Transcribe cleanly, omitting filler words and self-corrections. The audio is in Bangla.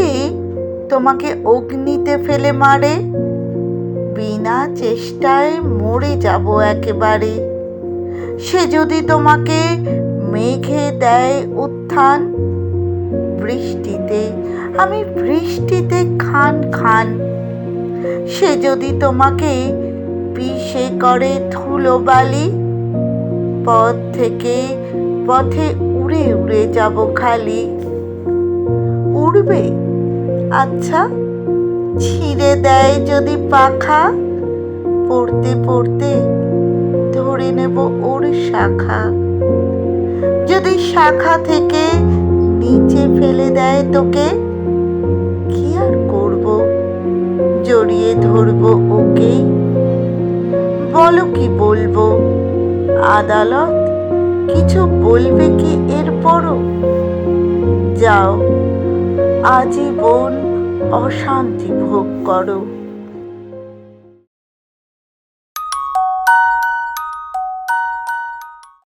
যদি তোমাকে অগ্নিতে ফেলে মারে, বিনা চেষ্টায় মরে যাব একেবারে। সে যদি তোমাকে মেঘে দেয় উত্থান, বৃষ্টিতে আমি বৃষ্টিতে খান খান। সে যদি তোমাকে পিষে করে ধুলোবালি, পথ থেকে পথে উড়ে উড়ে যাব খালি। উড়বে? আচ্ছা, ছিঁড়ে দেয় যদি পাখা, পড়তে পড়তে ধরে নেব ওর শাখা। যদি শাখা থেকে নিচে ফেলে দেয় তোকে, কি আর করব, জড়িয়ে ধরবো ওকেই। বলো কি বলবো, আদালত কিছু বলবে কি এরপরও? যাও, আজীবন অশান্তি ভোগ করো।